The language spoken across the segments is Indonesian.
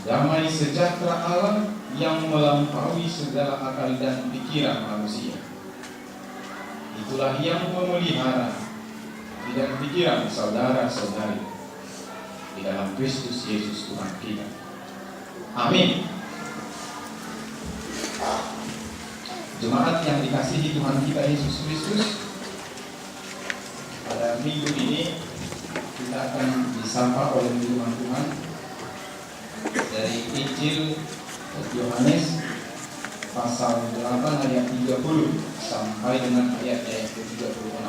damai sejahtera Allah yang melampaui segala akal dan pikiran manusia. Itulah yang memelihara dan pikiran saudara-saudari di dalam Kristus Yesus Tuhan kita. Amin. Jemaat yang dikasihi Tuhan kita Yesus Kristus, pada minggu ini kita akan disapa oleh firman Tuhan dari Injil Yohanes pasal 8 ayat 30 sampai dengan ayat yang ke-36.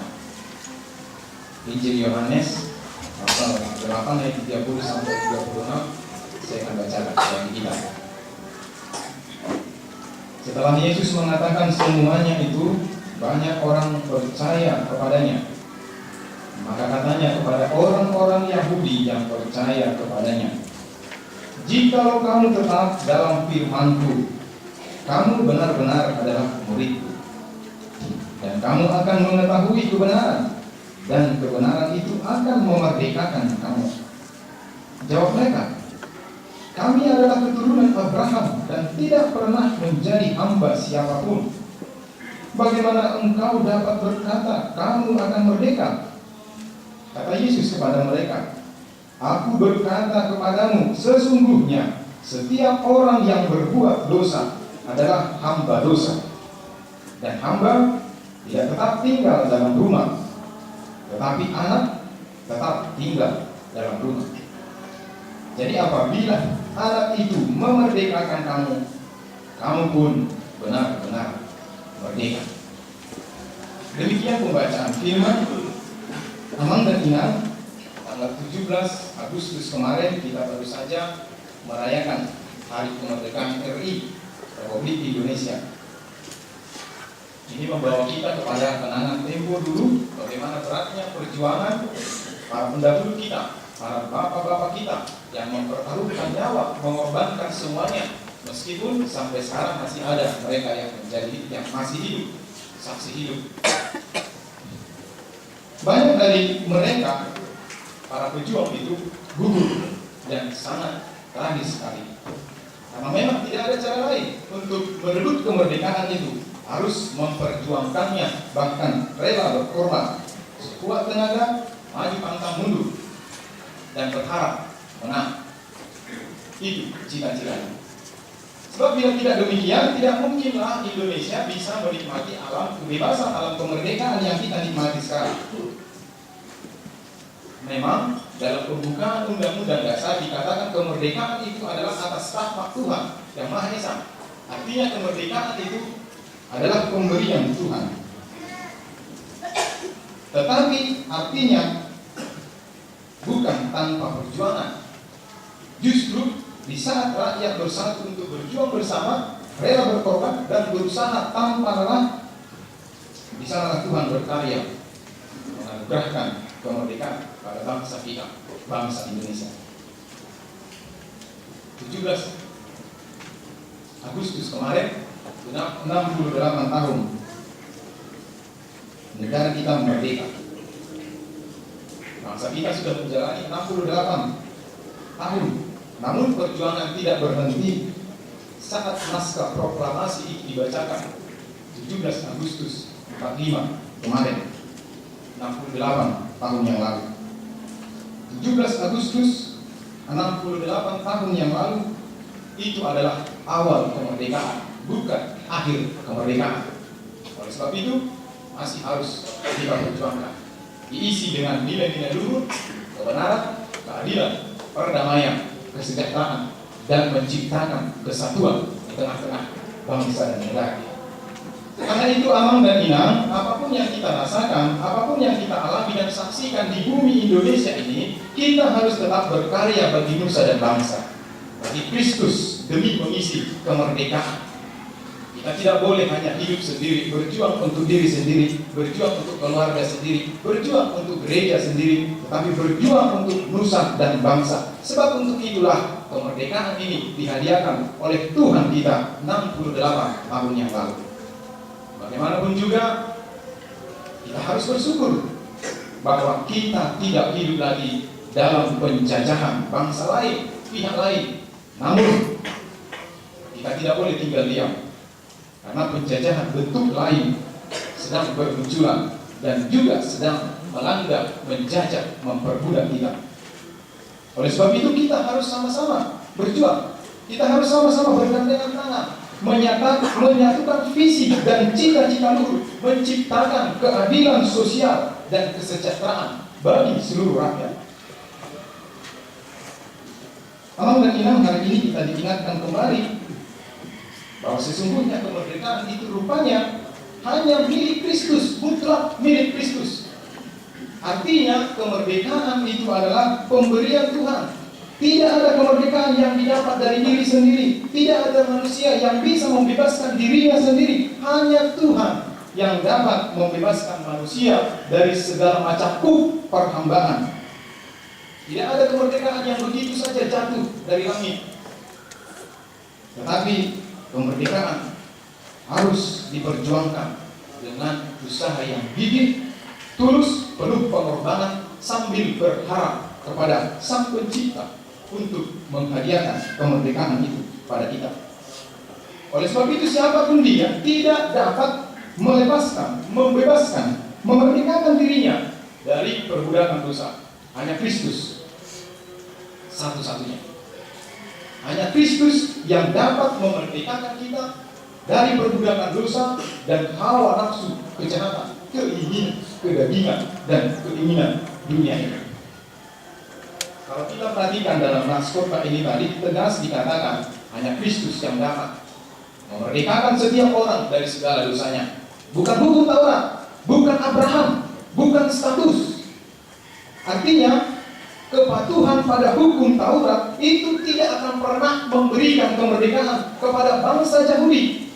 Injil Yohanes pasal 8 ayat 30 sampai 36, saya akan bacakan bagi kita. Setelah Yesus mengatakan semuanya itu, banyak orang percaya kepadanya. Maka katanya kepada orang-orang Yahudi yang percaya kepadanya, "Jikalau kamu tetap dalam firman-Ku, kamu benar-benar adalah murid-Ku, dan kamu akan mengetahui kebenaran, dan kebenaran itu akan memerdekakan kamu." Jawab mereka, "Kami adalah keturunan Abraham dan tidak pernah menjadi hamba siapapun. Bagaimana engkau dapat berkata kamu akan merdeka?" Kata Yesus kepada mereka, "Aku berkata kepadamu, sesungguhnya setiap orang yang berbuat dosa adalah hamba dosa. Dan hamba tidak tetap tinggal dalam rumah, tetapi anak tetap tinggal dalam rumah. Jadi apabila anak itu memerdekakan kamu, kamu pun benar-benar merdeka." Demikian pembacaan firman. Aman dan ingat, tanggal 17 Agustus kemarin kita baru saja merayakan Hari Kemerdekaan RI Republik Indonesia. Ini membawa kita kepada kenangan tempo dulu, bagaimana beratnya perjuangan para pendahulu kita, para bapak-bapak kita yang mempertaruhkan nyawa, mengorbankan semuanya, meskipun sampai sekarang masih ada mereka yang masih hidup, saksi hidup. Banyak dari mereka, para pejuang itu, gugur dan sangat tragis sekali. Karena memang tidak ada cara lain untuk merebut kemerdekaan itu, harus memperjuangkannya, bahkan rela berkorban sekuat tenaga, maju pantang mundur, dan berharap menang. Itu cita-citanya. Sebab bila tidak demikian, tidak mungkinlah Indonesia bisa menikmati alam kebebasan, alam kemerdekaan yang kita nikmati sekarang. Memang dalam pembukaan Undang-Undang Dasar dikatakan kemerdekaan itu adalah atas takhta Tuhan yang Maha Esa. Artinya kemerdekaan itu adalah pemberian Tuhan. Tetapi artinya bukan tanpa perjuangan. Justru di saat rakyat bersatu untuk berjuang bersama, rela berkorban dan berusaha tanpa lelah, di sanalah Tuhan berkarya menganugerahkan kemerdekaan pada bangsa kita, bangsa Indonesia. 17 Agustus kemarin, 68 tahun negara kita merdeka. Bangsa kita sudah menjalani 68 tahun. Namun perjuangan tidak berhenti saat naskah proklamasi itu dibacakan 17 Agustus 45 kemarin, 68 tahun yang lalu. 17 Agustus 68 tahun yang lalu itu adalah awal kemerdekaan, bukan akhir kemerdekaan. Oleh sebab itu masih harus kita perjuangkan, diisi dengan nilai-nilai luhur, kebenaran, keadilan, perdamaian, kesejahteraan, dan menciptakan kesatuan di tengah-tengah bangsa dan negara. Karena itu amang dan inang, apapun yang kita rasakan, apapun yang kita alami dan saksikan di bumi Indonesia ini, kita harus tetap berkarya bagi nusa dan bangsa, bagi Kristus, demi mengisi kemerdekaan. Kita tidak boleh hanya hidup sendiri, berjuang untuk diri sendiri, berjuang untuk keluarga sendiri, berjuang untuk gereja sendiri, tetapi berjuang untuk nusa dan bangsa. Sebab untuk itulah kemerdekaan ini dihadiahkan oleh Tuhan kita 68 tahun yang lalu. Bagaimanapun juga, kita harus bersyukur bahwa kita tidak hidup lagi dalam penjajahan bangsa lain, pihak lain, Namun kita tidak boleh tinggal diam, karena penjajahan bentuk lain sedang bermunculan dan juga sedang melanda, menjajah, memperbudak kita. Oleh sebab itu kita harus sama-sama berjuang. Kita harus sama-sama bergandengan tangan, menyatukan visi dan cita-cita luhur, menciptakan keadilan sosial dan kesejahteraan bagi seluruh rakyat. Alam dan Inam, hari ini kita diingatkan kembali bahwa sesungguhnya kemerdekaan itu rupanya hanya milik Kristus, mutlak milik Kristus. Artinya kemerdekaan itu adalah pemberian Tuhan. Tidak ada kemerdekaan yang didapat dari diri sendiri. Tidak ada manusia yang bisa membebaskan dirinya sendiri. Hanya Tuhan yang dapat membebaskan manusia dari segala macam perhambaan. Tidak ada kemerdekaan yang begitu saja jatuh dari langit. Tetapi kemerdekaan harus diperjuangkan dengan usaha yang gigih, tulus, penuh pengorbanan, sambil berharap kepada Sang Pencipta untuk menghadiahkan kemerdekaan itu pada kita. Oleh sebab itu siapapun dia tidak dapat melepaskan, membebaskan, memerdekakan dirinya dari perbudakan dosa. Hanya Kristus satu-satunya. Hanya Kristus yang dapat memerdekakan kita dari perbudakan dosa dan hawa nafsu, kejahatan, keinginan, kedagingan, dan keinginan dunia ini. Kalau kita perhatikan dalam nas khotbah ini tadi, tegas dikatakan hanya Kristus yang dapat memerdekakan setiap orang dari segala dosanya. Bukan hukum Taurat, bukan Abraham, bukan status. Artinya kepatuhan pada hukum Taurat itu tidak akan pernah memberikan kemerdekaan kepada bangsa Yahudi.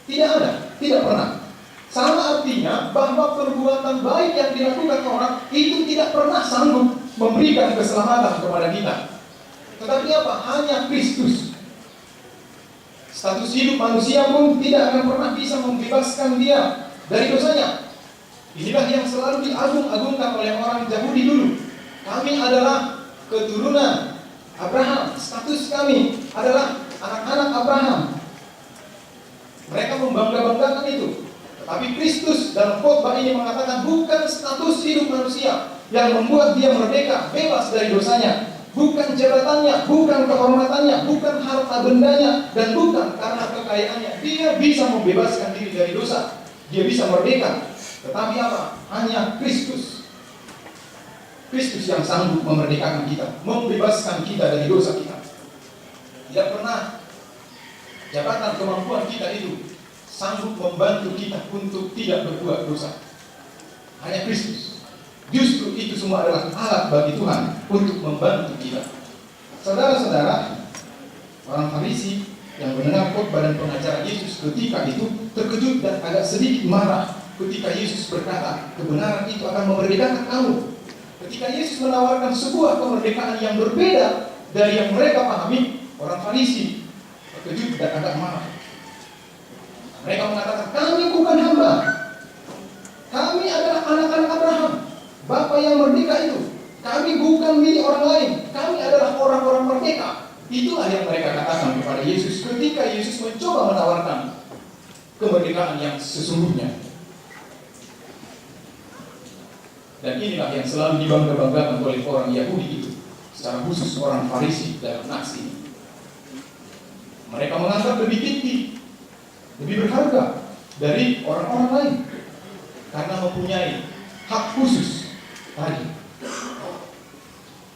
Tidak ada, tidak pernah. Sama artinya bahwa perbuatan baik yang dilakukan orang itu tidak pernah sanggup memberikan keselamatan kepada kita. Tetapi apa? Hanya Kristus. Status hidup manusia pun tidak akan pernah bisa membebaskan dia dari dosanya. Inilah yang selalu diagung-agungkan oleh orang Yahudi dulu. Kami adalah keturunan Abraham. Status kami adalah anak-anak Abraham. Mereka membangga-banggakan itu. Tetapi Kristus dalam khotbah ini mengatakan bukan status hidup manusia yang membuat dia merdeka, bebas dari dosanya. Bukan jabatannya, bukan kehormatannya, bukan harta bendanya, dan bukan karena kekayaannya. Dia bisa membebaskan diri dari dosa. Dia bisa merdeka. Tetapi apa? Hanya Kristus. Kristus yang sanggup memerdekakan kita, membebaskan kita dari dosa kita. Tidak pernah jabatan kemampuan kita itu sanggup membantu kita untuk tidak berbuat dosa. Hanya Kristus. Justru itu semua adalah alat bagi Tuhan untuk membantu kita. Saudara-saudara, orang Farisi yang mendengar khotbah dan pengajaran Yesus ketika itu terkejut dan agak sedikit marah ketika Yesus berkata, kebenaran itu akan memerdekakan kamu. Ketika Yesus menawarkan sebuah kemerdekaan yang berbeda dari yang mereka pahami, orang Farisi terkejut dan agak marah. Mereka mengatakan, kami bukan hamba. Kami adalah anak-anak Abraham, Bapa yang merdeka itu. Kami bukan milik orang lain. Kami adalah orang-orang merdeka. Itulah yang mereka katakan kepada Yesus ketika Yesus mencoba menawarkan kemerdekaan yang sesungguhnya. Dan inilah yang selalu dibangga-banggakan oleh orang Yahudi itu, secara khusus orang Farisi dalam nas ini. Mereka menganggap lebih tinggi, lebih berharga dari orang-orang lain karena mempunyai hak khusus tadi.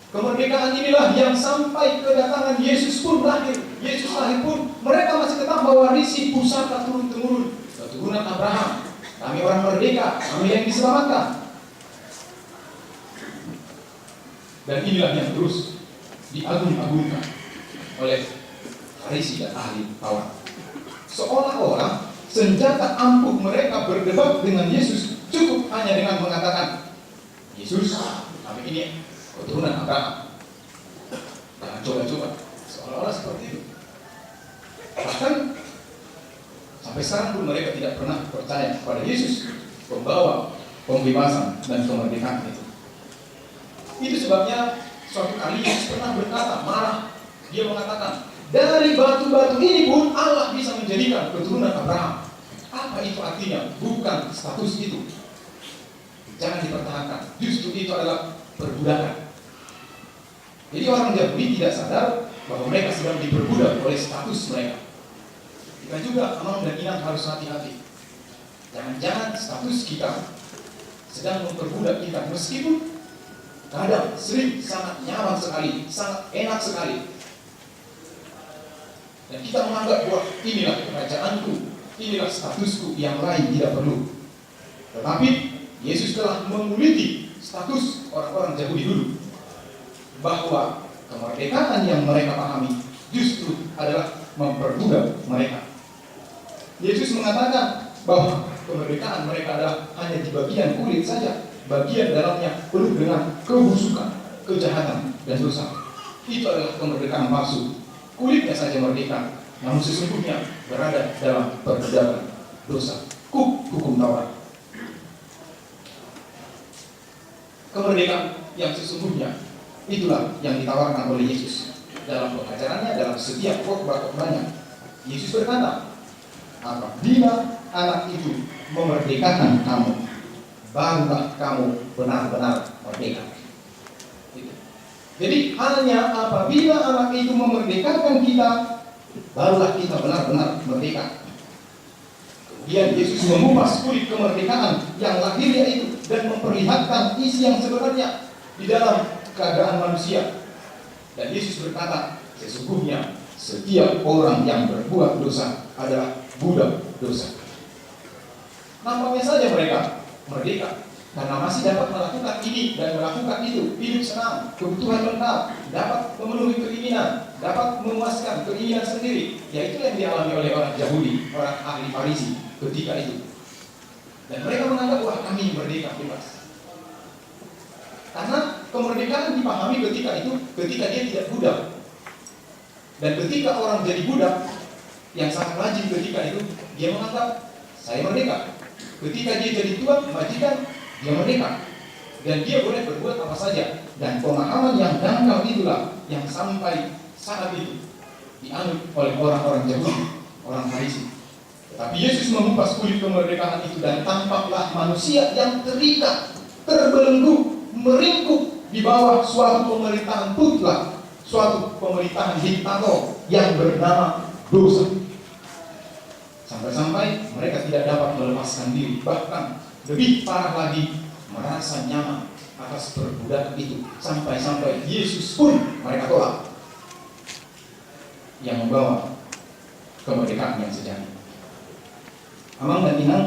Kemerdekaan inilah yang sampai kedatangan Yesus pun lahir. Yesus lahir pun mereka masih tetap mewarisi pusaka turun-temurun keturunan Abraham. Kami orang merdeka, kami yang diselamatkan. Dan inilah yang terus diagung-agungkan oleh Farisi dan ahli Taurat. Seolah-olah senjata ampuh mereka berdebat dengan Yesus cukup hanya dengan mengatakan, Yesus, kami ini keturunan Abraham. Jangan coba-coba. Seolah-olah seperti itu. Bahkan sampai sekarang pun mereka tidak pernah percaya kepada Yesus, pembawa pembebasan dan kemerdekaan itu. Itu sebabnya Suatu kali Yesus pernah berkata, marah. Dia mengatakan, dari batu-batu ini pun Allah bisa menjadikan keturunan Abraham. Apa itu artinya? Bukan status itu. Jangan dipertahankan. Justru itu adalah perbudakan. Jadi orang Yahudi tidak sadar bahwa mereka sedang diperbudak oleh status mereka. Kita juga, Amang dan Inang, harus hati-hati. Jangan-jangan status kita sedang memperbudak kita, meskipun kadang sering sangat nyaman sekali, sangat enak sekali. Dan kita menganggap bahwa inilah kerajaanku, inilah statusku, yang lain tidak perlu. Tetapi Yesus telah menguliti status orang-orang Yahudi dulu, bahwa kemerdekaan yang mereka pahami justru adalah memperbudak mereka. Yesus mengatakan bahwa kemerdekaan mereka adalah hanya di bagian kulit saja, bagian dalamnya penuh dengan kebusukan, kejahatan, dan dosa. Itu adalah kemerdekaan palsu. Kulitnya saja merdeka, namun sesungguhnya berada dalam perbudakan dosa. Hukum Taurat. Kemerdekaan yang sesungguhnya itulah yang ditawarkan oleh Yesus dalam pengajarannya, dalam setiap khotbah-khotbahnya. Yesus berkata, apabila anak itu memerdekakan kamu, barulah kamu benar-benar merdeka. Jadi hanya apabila anak itu memerdekakan kita, barulah kita benar-benar merdeka. Kemudian Yesus mengupas kulit kemerdekaan yang lahirnya itu dan memperlihatkan isi yang sebenarnya di dalam keadaan manusia. Dan Yesus berkata, sesungguhnya setiap orang yang berbuat dosa adalah budak dosa. Nampaknya saja mereka merdeka karena masih dapat melakukan ini dan melakukan itu, hidup senang, kebutuhan lengkap, dapat memenuhi keinginan, dapat memuaskan keinginan sendiri. Yaitu yang dialami oleh orang Yahudi, orang ahli Farisi ketika itu. Dan mereka menganggap, wah, kami merdeka bebas. Karena kemerdekaan dipahami ketika itu, ketika dia tidak budak. Dan ketika orang jadi budak, yang sangat rajin ketika itu, dia menganggap, saya merdeka. Ketika dia jadi tuan, majikan, dia merdeka. Dan dia boleh berbuat apa saja. Dan pemahaman yang dangkal itulah yang sampai saat itu dianut oleh orang-orang Yahudi, orang Farisi. Tetapi Yesus mengupas kulit kemerdekaan itu dan tampaklah manusia yang terikat, terbelenggu, meringkuk di bawah suatu pemerintahan mutlak, suatu pemerintahan diktator yang bernama dosa. Sampai-sampai mereka tidak dapat melepaskan diri, bahkan lebih parah lagi merasa nyaman atas perbudakan itu, sampai-sampai Yesus pun mereka tolak, yang membawa kemerdekaan yang sejati. Amang dan Inang,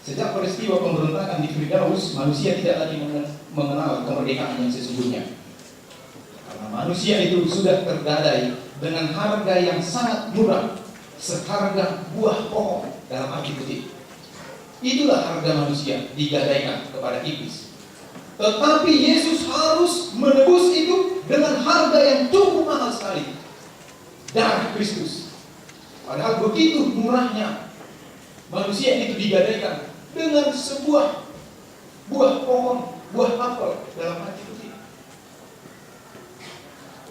sejak peristiwa pemberontakan di Firdaus, manusia tidak lagi mengenal kemerdekaan yang sesungguhnya. Karena manusia itu sudah tergadai dengan harga yang sangat murah, seharga buah pohon dalam arti kutip. Itulah harga manusia digadaikan kepada iblis. Tetapi Yesus harus menebus itu dengan harga yang cukup mahal sekali, darah Kristus. Padahal begitu murahnya manusia itu digadaikan dengan sebuah buah pohon, buah apel dalam arti kutip.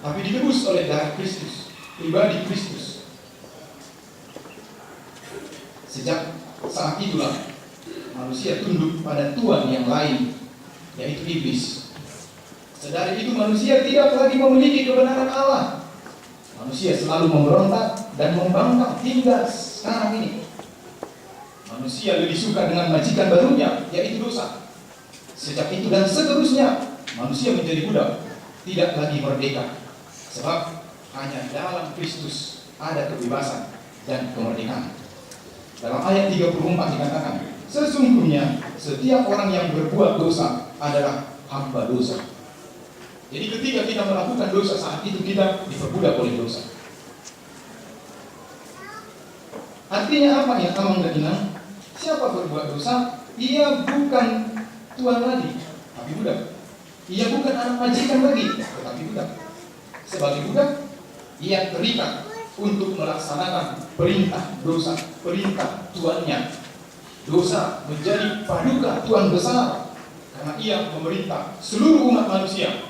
Tapi ditebus oleh darah Kristus, pribadi Kristus. Sejak saat itulah manusia tunduk pada tuan yang lain, yaitu iblis. Sedari itu manusia tidak lagi memiliki kebenaran Allah. Manusia selalu memberontak dan membangkang hingga sekarang ini. Manusia lebih suka dengan majikan barunya, yaitu dosa. Sejak itu dan seterusnya, manusia menjadi budak, tidak lagi merdeka. Sebab hanya dalam Kristus ada kebebasan dan kemerdekaan. Dalam ayat 34 dikatakan, sesungguhnya setiap orang yang berbuat dosa adalah hamba dosa. Jadi ketika kita melakukan dosa, saat itu kita diperbudak oleh dosa. Artinya apa ya, Amang dan Inang? Siapa berbuat dosa, ia bukan tuan lagi, tapi budak. Ia bukan anak majikan lagi, tetapi budak. Sebagai budak, ia terikat untuk melaksanakan perintah dosa, perintah tuannya. Dosa menjadi paduka tuan besar, karena ia memerintah seluruh umat manusia.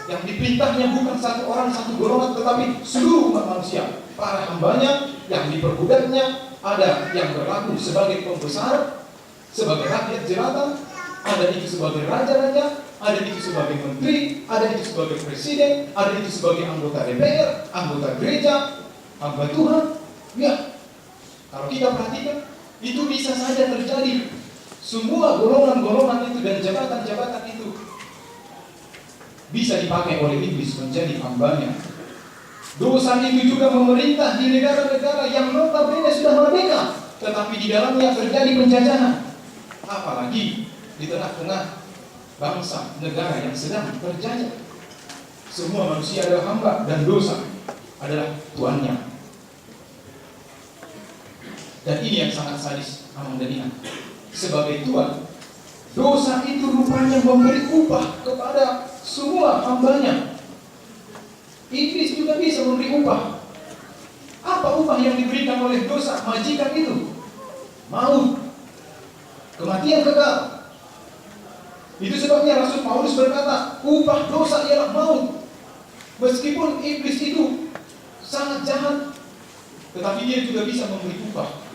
Yang diperintahnya bukan satu orang, satu golongan, tetapi seluruh umat manusia. Para hambanya yang diperbudaknya, ada yang berlaku sebagai pembesar, sebagai rakyat jelata, ada itu sebagai raja-raja, ada itu sebagai menteri, ada itu sebagai presiden, ada itu sebagai anggota DPR, anggota gereja, hamba Tuhan. Ya, kalau kita perhatikan, itu bisa saja terjadi. Semua golongan-golongan itu dan jabatan-jabatan itu bisa dipakai oleh iblis menjadi hambanya. Dosa itu juga memerintah di negara-negara yang notabene sudah merdeka, tetapi di dalamnya terjadi penjajahan. Apalagi di tengah-tengah bangsa negara yang sedang terjajah. Semua manusia adalah hamba dan dosa adalah tuannya. Dan ini yang sangat sadis Amang dan Ina. Sebagai tuan, dosa itu rupanya memberi upah kepada semua hambanya. Iblis juga bisa memberi upah. Apa upah yang diberikan oleh dosa majikan itu? Maut, kematian kekal. Itu sebabnya Rasul Paulus berkata, upah dosa ialah maut. Meskipun iblis itu sangat jahat, tetapi dia juga bisa memberi upah.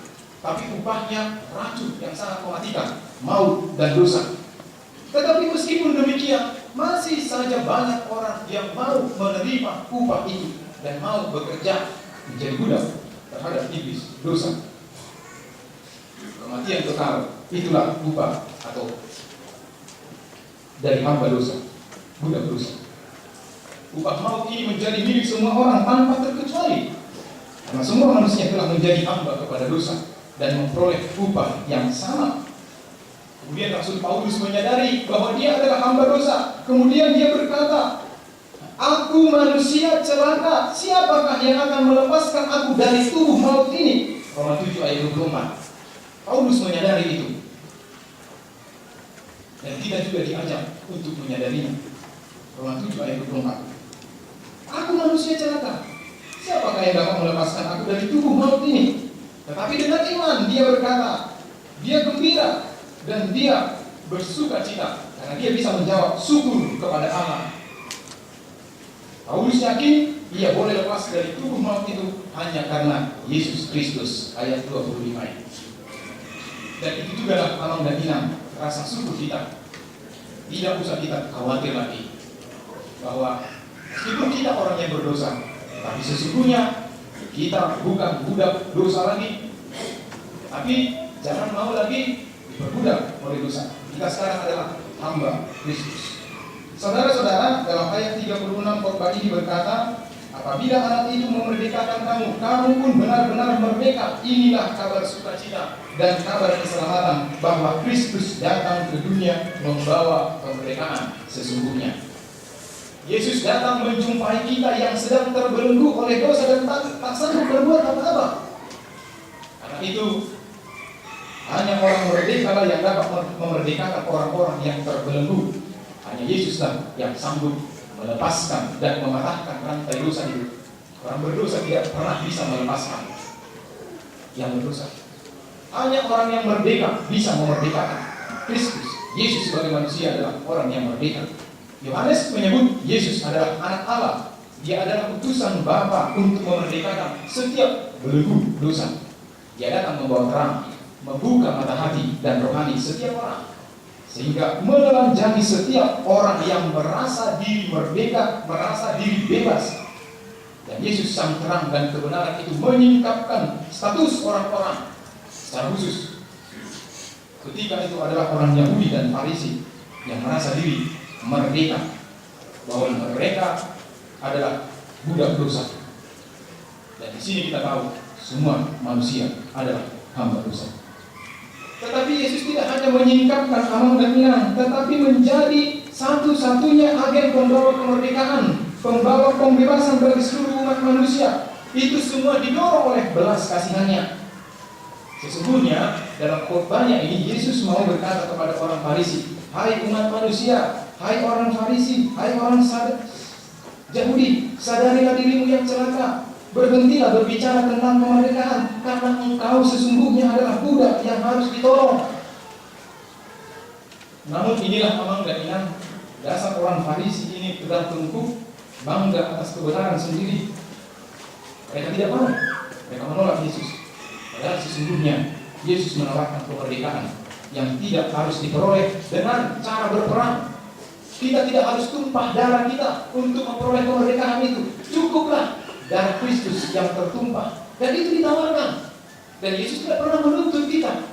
Tapi upahnya racun yang sangat mematikan, maut dan dosa. Tetapi meskipun demikian, masih saja banyak orang yang mau menerima upah itu dan mau bekerja menjadi budak terhadap iblis, dosa. Kematian kekal, itulah upah atau dari hamba dosa, budak dosa. Upah maut ini menjadi milik semua orang tanpa terkecuali, karena semua manusia telah menjadi hamba kepada dosa dan memperoleh upah yang sama. Kemudian Rasul Paulus menyadari bahwa dia adalah hamba dosa. Kemudian dia berkata, aku manusia celaka, siapakah yang akan melepaskan aku dari tubuh maut ini? Roma 7 ayat 24. Paulus menyadari itu. Dan kita juga diajak untuk menyadarinya. Roma 7 ayat 24. Aku manusia celaka, siapakah yang dapat melepaskan aku dari tubuh maut ini? Tetapi dengan iman dia berkata, dia gembira dan dia bersuka cita karena dia bisa menjawab syukur kepada Allah. Paulus yakin ia boleh lepas dari tubuh maut itu hanya karena Yesus Kristus, ayat 25. Dan itu juga lah Amang dan Inang, rasa syukur kita. Tidak usah kita khawatir lagi bahwa meskipun kita orang yang berdosa, tapi sesungguhnya kita bukan budak dosa lagi. Tapi jangan mau lagi diperbudak oleh dosa. Kita sekarang adalah hamba Kristus. Saudara-saudara, dalam ayat 36 khotbah ini berkata, apabila anak itu memerdekakan kamu, kamu pun benar-benar merdeka. Inilah kabar sukacita dan kabar keselamatan bahwa Kristus datang ke dunia membawa kemerdekaan sesungguhnya. Yesus datang menjumpai kita yang sedang terbelenggu oleh dosa dan tak sanggup berbuat apa-apa. Karena itu hanya orang merdeka lah yang dapat memerdekakan orang-orang yang terbelenggu. Hanya Yesuslah yang sanggup melepaskan dan mematahkan rantai dosa itu. Orang berdosa tidak pernah bisa melepaskan yang berdosa. Hanya orang yang merdeka bisa memerdekakan. Kristus, Yesus sebagai manusia adalah orang yang merdeka. Yohanes menyebut Yesus adalah anak Allah. Dia adalah utusan Bapa untuk memerdekakan setiap belenggu dosa. Dia datang membawa terang, membuka mata hati dan rohani setiap orang, sehingga menelanjangi setiap orang yang merasa diri merdeka, merasa diri bebas. Dan Yesus sang terang dan kebenaran itu menyingkapkan status orang-orang secara khusus. Ketika itu adalah orang Yahudi dan Farisi yang merasa diri merdeka, bahwa mereka adalah budak dosa. Dan di sini kita tahu semua manusia adalah hamba dosa. Tetapi Yesus tidak hanya menyingkapkan Amang dan Inang, tetapi menjadi satu-satunya agen pembawa kemerdekaan, pembawa pembebasan bagi seluruh umat manusia. Itu semua didorong oleh belas kasihannya. Sesungguhnya dalam khotbahnya ini Yesus mau berkata kepada orang Farisi, hai umat manusia, hai orang Farisi, hai orang Yahudi, sadarilah dirimu yang celaka. Berhentilah berbicara tentang kemerdekaan, karena engkau sesungguhnya adalah budak yang harus ditolong. Namun inilah Amang dan Inang Dasar orang Farisi ini tegar tengkuk, bangga atas kebenaran sendiri. Mereka tidak mau, mereka menolak Yesus. Padahal sesungguhnya Yesus menawarkan kemerdekaan yang tidak harus diperoleh dengan cara berperang. Kita tidak harus tumpah darah kita untuk memperoleh kemerdekaan itu. Cukuplah darah Kristus yang tertumpah, dan itu ditawarkan. Dan Yesus tidak pernah menuntut kita.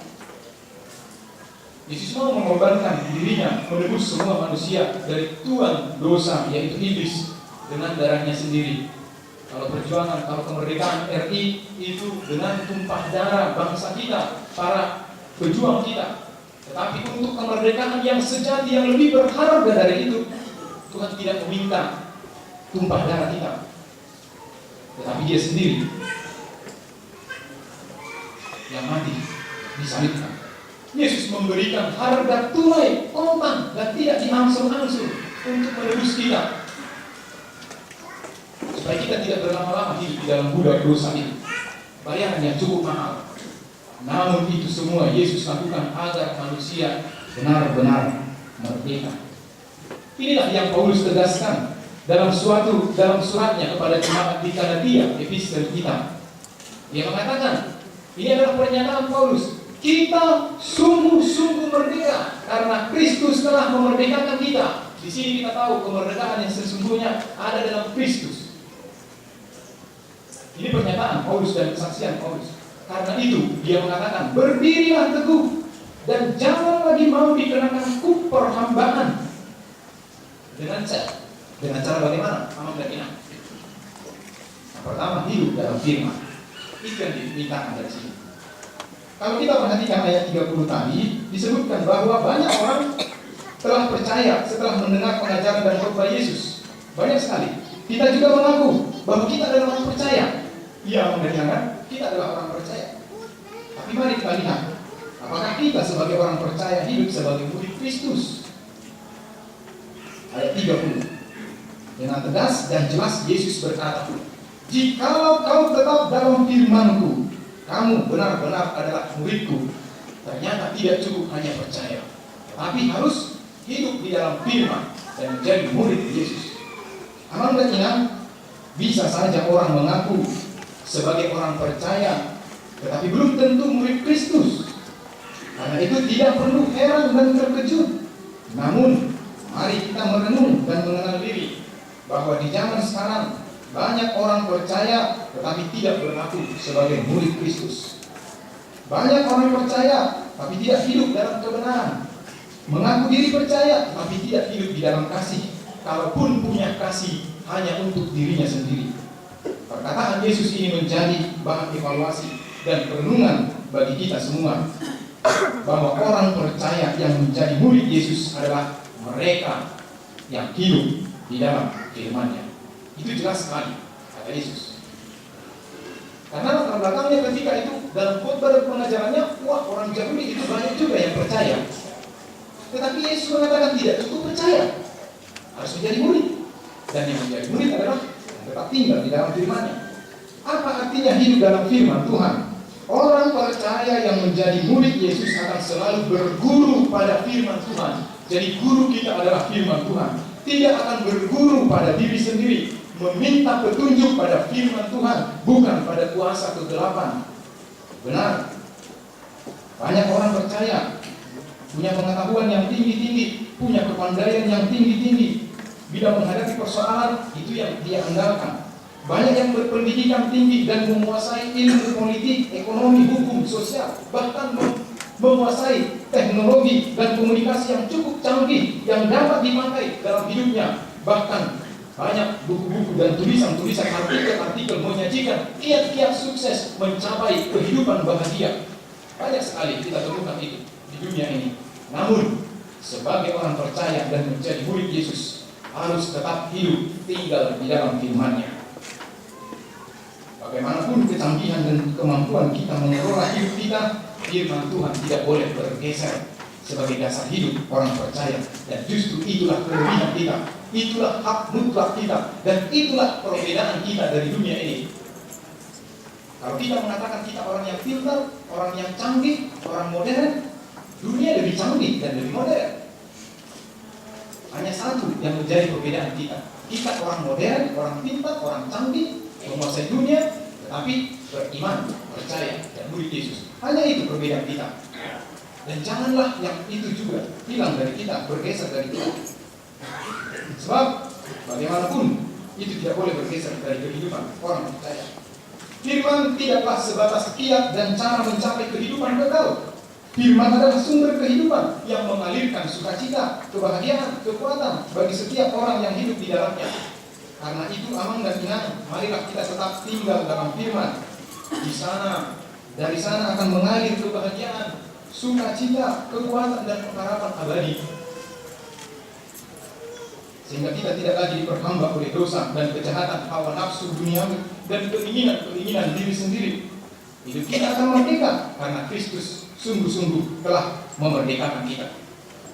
Yesus mau mengorbankan dirinya menebus semua manusia dari tuan dosa, yaitu iblis, dengan darahnya sendiri. Kalau perjuangan, kalau kemerdekaan RI itu dengan tumpah darah bangsa kita, para pejuang kita. Tetapi untuk kemerdekaan yang sejati, yang lebih berharga dari itu, Tuhan tidak meminta tumpah darah kita, tetapi Dia sendiri yang mati disalibkan. Yesus memberikan harga tunai, kontan, dan tidak diangsur-angsur untuk menebus kita, supaya kita tidak berlama-lama hidup di dalam budak dosa itu. Bayaran yang cukup mahal. Namun itu semua Yesus lakukan agar manusia benar-benar merdeka. Inilah yang Paulus tegaskan dalam suratnya kepada jemaat di Galatia, epistel kita. Dia mengatakan, ini adalah pernyataan Paulus, kita sungguh-sungguh merdeka karena Kristus telah memerdekakan kita. Di sini kita tahu kemerdekaan yang sesungguhnya ada dalam Kristus. Ini pernyataan Paulus dan kesaksian Paulus. Karena itu dia mengatakan, berdirilah teguh dan jangan lagi mau dikenakan kup perhambaan. Dengan cara bagaimana? Aman dan inang. Yang pertama, hidup dalam firman. Itu yang dimintakan dari sini. Kalau kita perhatikan ayat 30 tadi, disebutkan bahwa banyak orang telah percaya setelah mendengar pengajaran dan khotbah Yesus. Banyak sekali. Kita juga mengaku bahwa kita adalah orang percaya. Iya, mendengarkan, kita adalah orang percaya. Tapi mari kita lihat, apakah kita sebagai orang percaya hidup sebagai murid Kristus? Ayat 30. Dengan tegas dan jelas Yesus berkata, jikalau kau tetap dalam firman-Ku, kamu benar-benar adalah murid-Ku. Ternyata tidak cukup hanya percaya, tapi harus hidup di dalam firman dan menjadi murid Yesus. Aman dan ingat, bisa saja orang mengaku sebagai orang percaya, tetapi belum tentu murid Kristus. Karena itu tidak perlu heran dan terkejut. Namun, mari kita merenung dan mengenal diri bahwa di zaman sekarang banyak orang percaya tetapi tidak berlaku sebagai murid Kristus. Banyak orang percaya tapi tidak hidup dalam kebenaran. Mengaku diri percaya tapi tidak hidup di dalam kasih. Kalaupun punya kasih hanya untuk dirinya sendiri. Perkataan Yesus ini menjadi bahan evaluasi dan renungan bagi kita semua, bahwa orang percaya yang menjadi murid Yesus adalah mereka yang hidup di dalam firman-Nya. Itu jelas sekali kata Yesus. Karena latar belakangnya ketika itu dalam khotbah dan pengajarannya, wah, orang Yahudi itu banyak juga yang percaya. Tetapi Yesus mengatakan tidak cukup percaya, harus menjadi murid. Dan yang menjadi murid adalah tetap tinggal di dalam firman-Nya. Apa artinya hidup dalam firman Tuhan? Orang percaya yang menjadi murid Yesus akan selalu berguru pada firman Tuhan. Jadi guru kita adalah firman Tuhan. Tidak akan berguru pada diri sendiri, meminta petunjuk pada firman Tuhan, bukan pada kuasa kegelapan. Benar. Banyak orang percaya punya pengetahuan yang tinggi-tinggi, punya kepandaian yang tinggi-tinggi. Bila menghadapi persoalan, itu yang dia andalkan. Banyak yang berpendidikan tinggi dan menguasai ilmu politik, ekonomi, hukum, sosial, bahkan menguasai teknologi dan komunikasi yang cukup canggih yang dapat dipakai dalam hidupnya. Bahkan banyak buku-buku dan tulisan-tulisan artikel-artikel menyajikan kiat-kiat sukses mencapai kehidupan bahagia. Banyak sekali kita temukan itu di dunia ini. Namun, sebagai orang percaya dan menjadi murid Yesus, harus tetap hidup tinggal di dalam firman-Nya. Bagaimanapun kecanggihan dan kemampuan kita mengelola hidup kita, firman Tuhan tidak boleh bergeser sebagai dasar hidup orang percaya. Dan justru itulah kelebihan kita, itulah hak mutlak kita, dan itulah perbedaan kita dari dunia ini. Kalau kita mengatakan kita orang yang pintar, orang yang canggih, orang modern, dunia lebih canggih dan lebih modern. Hanya satu yang menjadi perbedaan kita. Kita orang modern, orang pintar, orang canggih, menguasai dunia, tetapi beriman, percaya, dan murid Yesus. Hanya itu perbedaan kita. Dan janganlah yang itu juga hilang dari kita, bergeser dari kita. Sebab bagaimanapun itu tidak boleh bergeser dari kehidupan orang percaya. Firman tidaklah sebatas kiat dan cara mencapai kehidupan kekal. Firman adalah sumber kehidupan yang mengalirkan sukacita, kebahagiaan, kekuatan bagi setiap orang yang hidup di dalamnya. Karena itu aman dan ingat, marilah kita tetap tinggal dalam firman. Dari sana akan mengalir kebahagiaan, sukacita, kekuatan dan pengharapan abadi. Sehingga kita tidak lagi diperhamba oleh dosa dan kejahatan hawa nafsu duniawi dan keinginan diri sendiri. Hidup kita akan merdeka karena Kristus sungguh-sungguh telah memerdekakan kita.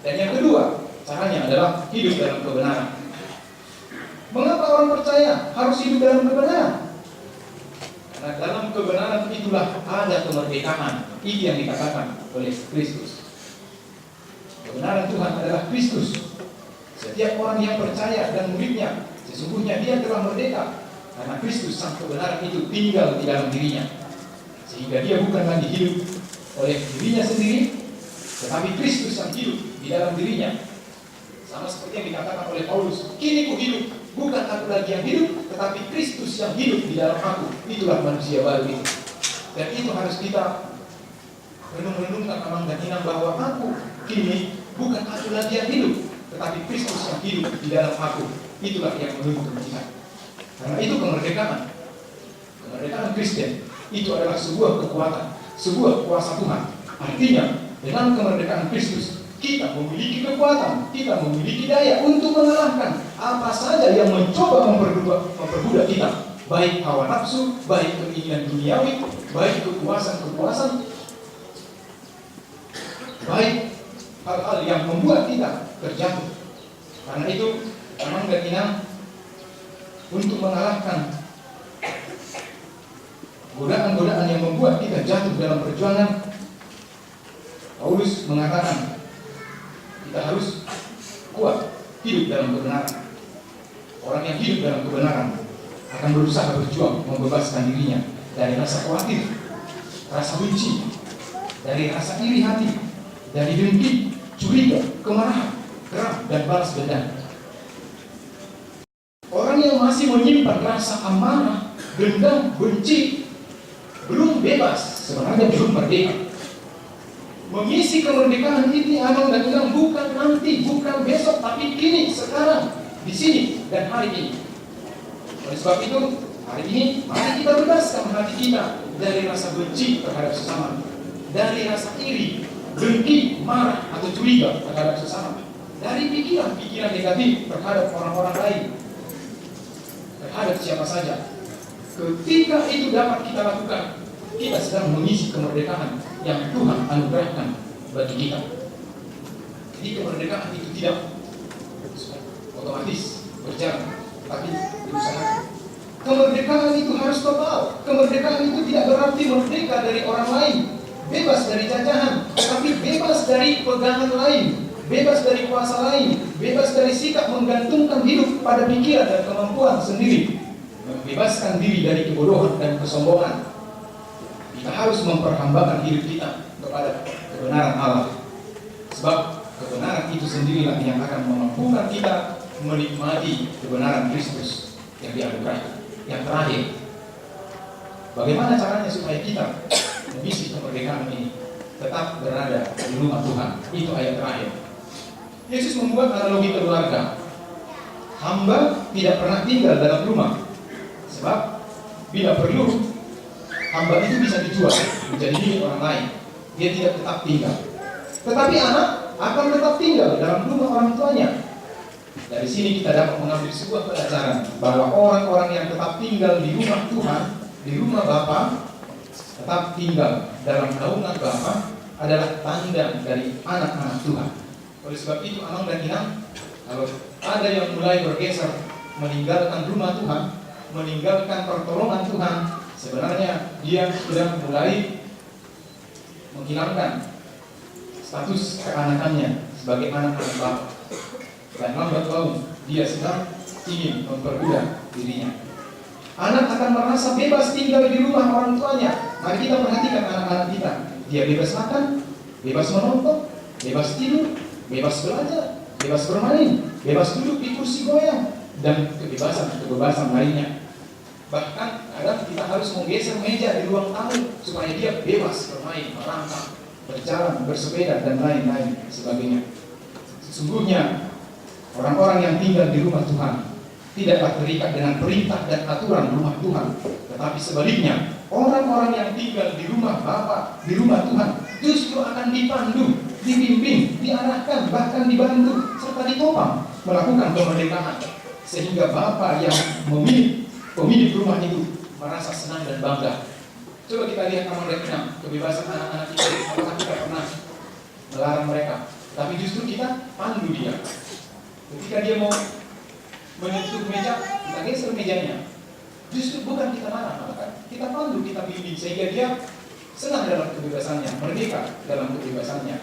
Dan yang kedua, caranya adalah hidup dalam kebenaran. Mengapa orang percaya harus hidup dalam kebenaran? Karena dalam kebenaran itulah ada kemerdekaan. Itu yang dikatakan oleh Kristus. Kebenaran Tuhan adalah Kristus. Setiap orang yang percaya dan muridnya, sesungguhnya dia telah merdeka. Karena Kristus sang kebenaran itu tinggal di dalam dirinya. Sehingga dia bukan lagi hidup oleh dirinya sendiri, tetapi Kristus yang hidup di dalam dirinya. Sama seperti yang dikatakan oleh Paulus, kini ku hidup, bukan aku lagi yang hidup, tetapi Kristus yang hidup di dalam aku. Itulah manusia baru itu. Dan itu harus kita renung-renungkan amang dan inang bahwa aku kini bukan aku lagi yang hidup, tetapi Kristus yang hidup di dalam aku. Itulah yang menuntun kita. Karena itu kemerdekaan. Kemerdekaan Kristen itu adalah sebuah kekuatan, sebuah kuasa Tuhan. Artinya dengan kemerdekaan Kristus kita memiliki kekuatan, kita memiliki daya untuk mengalahkan apa saja yang mencoba memperbudak kita, baik hawa nafsu, baik keinginan duniawi, baik kepuasan, baik hal-hal yang membuat kita terjatuh. Karena itu amang dan inang untuk mengalahkan godaan-godaan yang membuat kita jatuh dalam perjuangan. Paulus mengatakan kita harus kuat hidup dalam kebenaran. Orang yang hidup dalam kebenaran akan berusaha berjuang membebaskan dirinya dari rasa khawatir, rasa benci, dari rasa iri hati, dari dengki, curiga, kemarahan, geram, dan balas dendam. Orang yang masih menyimpan rasa amarah, dendam, benci belum bebas, sebenarnya belum merdeka. Mengisi kemerdekaan ini amang dan inang bukan nanti, bukan besok, tapi kini, sekarang, di sini dan hari ini. Oleh sebab itu, hari ini mari kita bebaskan hati kita dari rasa benci terhadap sesama, dari rasa iri, dengki, marah atau curiga terhadap sesama, dari pikiran-pikiran negatif terhadap orang-orang lain, terhadap siapa saja. Ketika itu dapat kita lakukan, kita sedang mengisi kemerdekaan yang Tuhan anugerahkan bagi kita. Jadi kemerdekaan itu tidak otomatis berjalan, tapi diusahakan. Kemerdekaan itu harus total. Kemerdekaan itu tidak berarti merdeka dari orang lain, bebas dari jajahan, tapi bebas dari pegangan lain, bebas dari kuasa lain, bebas dari sikap menggantungkan hidup pada pikiran dan kemampuan sendiri, membebaskan diri dari kebodohan dan kesombongan. Kita harus memperhambakan hidup kita kepada kebenaran Allah. Sebab kebenaran itu sendirilah yang akan memampukan kita menikmati kebenaran Kristus yang dianugerahkan. Yang terakhir, bagaimana caranya supaya kita mengisi kemerdekaan ini tetap berada di rumah Tuhan? Itu ayat terakhir. Yesus membuat analogi keluarga. Hamba tidak pernah tinggal dalam rumah, sebab bila perlu hamba itu bisa dijual menjadi milik orang lain. Dia tidak tetap tinggal. Tetapi anak akan tetap tinggal dalam rumah orang tuanya. Dari sini kita dapat mengambil sebuah pelajaran bahwa orang-orang yang tetap tinggal di rumah Tuhan, di rumah Bapa, tetap tinggal dalam naungan Bapa adalah tanda dari anak-anak Tuhan. Oleh sebab itu amang dan inang, kalau ada yang mulai bergeser meninggalkan rumah Tuhan, meninggalkan pertolongan Tuhan, sebenarnya dia sudah mulai menghilangkan status keanakannya sebagai anak-anak Bapa. dan lambat laun dia sedang ingin memperbudak dirinya. Anak akan merasa bebas tinggal di rumah orang tuanya. Mari kita perhatikan anak-anak kita. Dia bebas makan, bebas menonton, bebas tidur, bebas belajar, bebas bermain, bebas duduk di kursi goyang, dan kebebasan lainnya. Bahkan kadang kita harus menggeser meja di ruang tamu supaya dia bebas bermain, merangkak, berjalan, bersepeda, dan lain-lain sebagainya. Sesungguhnya orang-orang yang tinggal di rumah Tuhan tidaklah terikat dengan perintah dan aturan rumah Tuhan, tetapi sebaliknya, orang-orang yang tinggal di rumah Bapa, di rumah Tuhan, justru akan dipandu, dibimbing, diarahkan, bahkan dibantu, serta ditopang melakukan kemerdekaan, sehingga Bapa yang pemilik rumah itu merasa senang dan bangga. Coba kita lihat Amar dan Inam, kebebasan anak-anak kita. Apakah kita pernah melarang mereka? Tapi justru kita pandu dia. Ketika dia mau menyentuh meja, kita geser mejanya. Justru bukan kita marah, kita pandu, kita bimbing, sehingga dia senang dalam kebebasannya, merdeka dalam kebebasannya.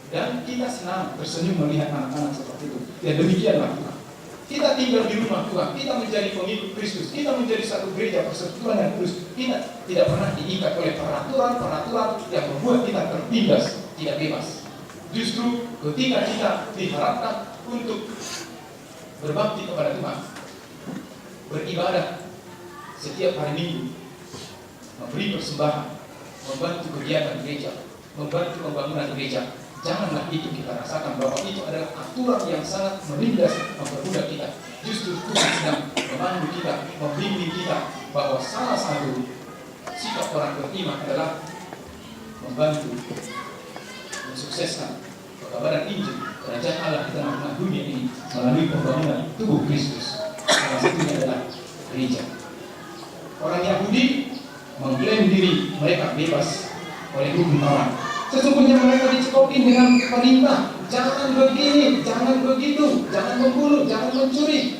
Dan kita senang tersenyum melihat anak-anak seperti itu. Ya demikianlah Tuhan. Kita tinggal di rumah Tuhan, kita menjadi pengikut Kristus, kita menjadi satu gereja persekutuan yang kudus. Kita tidak pernah diikat oleh peraturan-peraturan yang membuat kita tertindas, tidak bebas. Justru ketika kita diharapkan untuk berbakti kepada Tuhan, beribadah setiap hari Minggu, memberi persembahan, membantu kegiatan gereja, membantu pembangunan gereja, janganlah itu kita rasakan bahwa itu adalah aturan yang sangat menindas, memperbudak kita. Justru Tuhan sedang memandu kita, membimbing kita bahwa salah satu sikap orang beriman adalah membantu mensukseskan pekabaran Injil kerajaan Allah di tengah-tengah dunia ini melalui pembangunan tubuh Kristus. Salah satunya adalah gereja. Orang Yahudi mengklaim diri mereka bebas oleh hukum Taurat. Sesungguhnya mereka dicekokin dengan perintah, jangan begini, jangan begitu, jangan membunuh, jangan mencuri.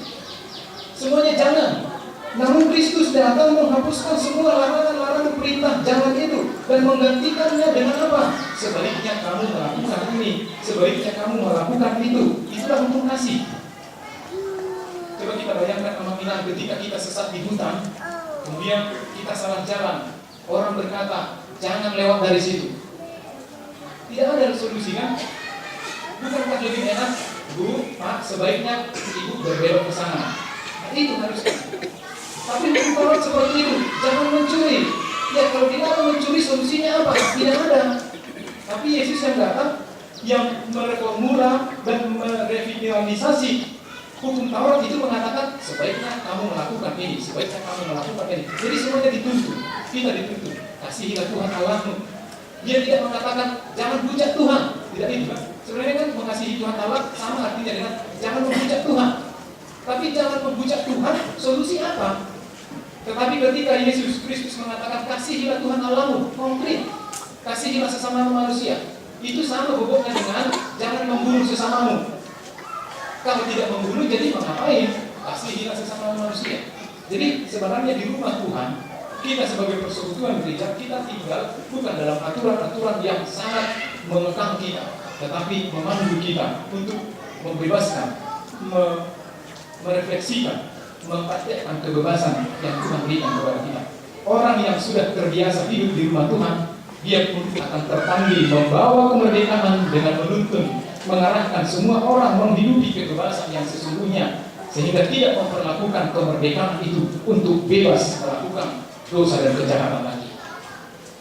Semuanya jangan. Namun Kristus datang menghapuskan semua larangan-larangan perintah jangan itu dan menggantikannya dengan apa? Sebaliknya kamu melakukan ini, sebaliknya kamu melakukan itu. Itulah hukum kasih. Coba kita bayangkan kemungkinan ketika kita sesat di hutan, kemudian kita salah jalan, orang berkata jangan lewat dari situ. Tidak ada solusi kan? Bukankah lebih enak, Bu, Pak, sebaiknya Ibu berbelok ke sana. Nah, itu harusnya. Tapi kalau seperti itu, jangan mencuri. Ya kalau kita mencuri solusinya apa? Tidak ada. Tapi Yesus yang datang, yang mereformula dan merevitalisasi hukum Taurat itu mengatakan sebaiknya kamu melakukan ini, sebaiknya kamu melakukan ini. Jadi semuanya dituntut. Kita dituntut. Kasihilah Tuhan Allahmu. Dia tidak mengatakan jangan hujat Tuhan, tidak itu kan? Sebenarnya kan mengasihi Tuhan Allah sama artinya dengan jangan menghujat Tuhan. Tapi jangan menghujat Tuhan, solusi apa? Tetapi ketika Yesus Kristus mengatakan kasihilah Tuhan Allahmu, konkret, kasihilah sesama manusia, itu sama bobotnya dengan jangan membunuh sesamamu. Kalau tidak membunuh, jadi mengapain? Kasihilah sesama manusia. Jadi sebenarnya di rumah Tuhan, kita sebagai persekutuan gereja, kita tinggal bukan dalam aturan-aturan yang sangat mengekang kita, tetapi memandu kita untuk membebaskan, merefleksikan, mempraktekkan kebebasan yang Tuhan berikan kepada kita. Orang yang sudah terbiasa hidup di rumah Tuhan, dia pun akan terpanggil membawa kemerdekaan dengan menuntun, mengarahkan semua orang menghidupi kebebasan yang sesungguhnya, sehingga tidak memperlakukan kemerdekaan itu untuk bebas melakukan dosa dan kejahatan lagi,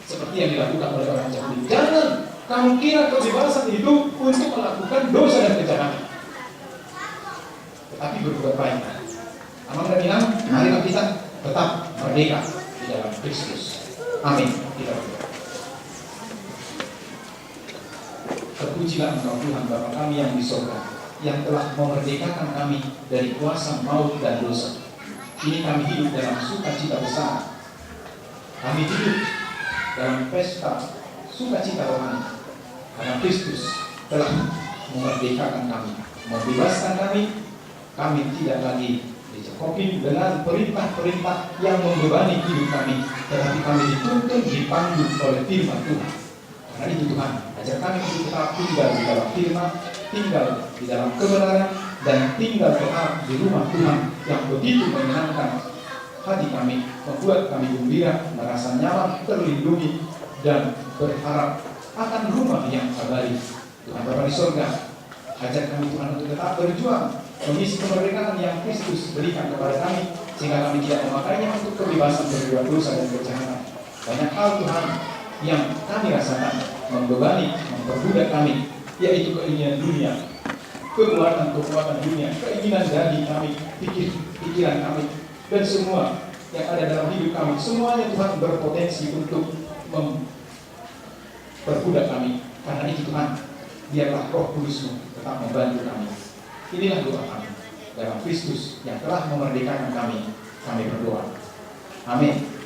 seperti yang dilakukan oleh orang Yahudi. Jangan kamu kira kebebasan itu untuk melakukan dosa dan kejahatan, tetapi berbuat baik. Aman dan Inam, marilah kita tetap merdeka di dalam Kristus. Amin. Kita berdoa. Terpujilah Engkau Tuhan Bapa kami yang di surga, yang telah memerdekakan kami dari kuasa maut dan dosa. Kini kami hidup dalam sukacita besar. Kami hidup dalam pesta sukacita rohani karena Kristus telah memerdekakan kami, membebaskan kami. Kami tidak lagi dicekokin dengan perintah-perintah yang membebani hidup kami, tetapi kami dituntun, dipandu oleh firman Tuhan. Karena itu Tuhan, ajar kami untuk tetap tinggal di dalam firman, tinggal di dalam kebenaran, dan tinggal tetap di rumah Tuhan yang begitu menyenangkan hati kami, membuat kami gembira, merasa nyaman, terlindungi, dan berharap akan rumah yang abadi. Tuhan Bapa di surga, ajar kami Tuhan untuk tetap berjuang mengisi kemerdekaan yang Kristus berikan kepada kami, sehingga kami tidak memakainya untuk kebebasan berbuat dosa dan kejahatan. Banyak hal Tuhan yang kami rasakan membebani, memperbudak kami, yaitu keinginan dunia, kekuatan dunia, keinginan daging kami, pikiran kami, dan semua yang ada dalam hidup kami. Semuanya Tuhan berpotensi untuk memperbudak kami. Karena itu Tuhan, biarlah Roh Kudus-Mu tetap membantu kami. Inilah doa kami dalam Kristus yang telah memerdekakan kami. Kami berdoa. Amin.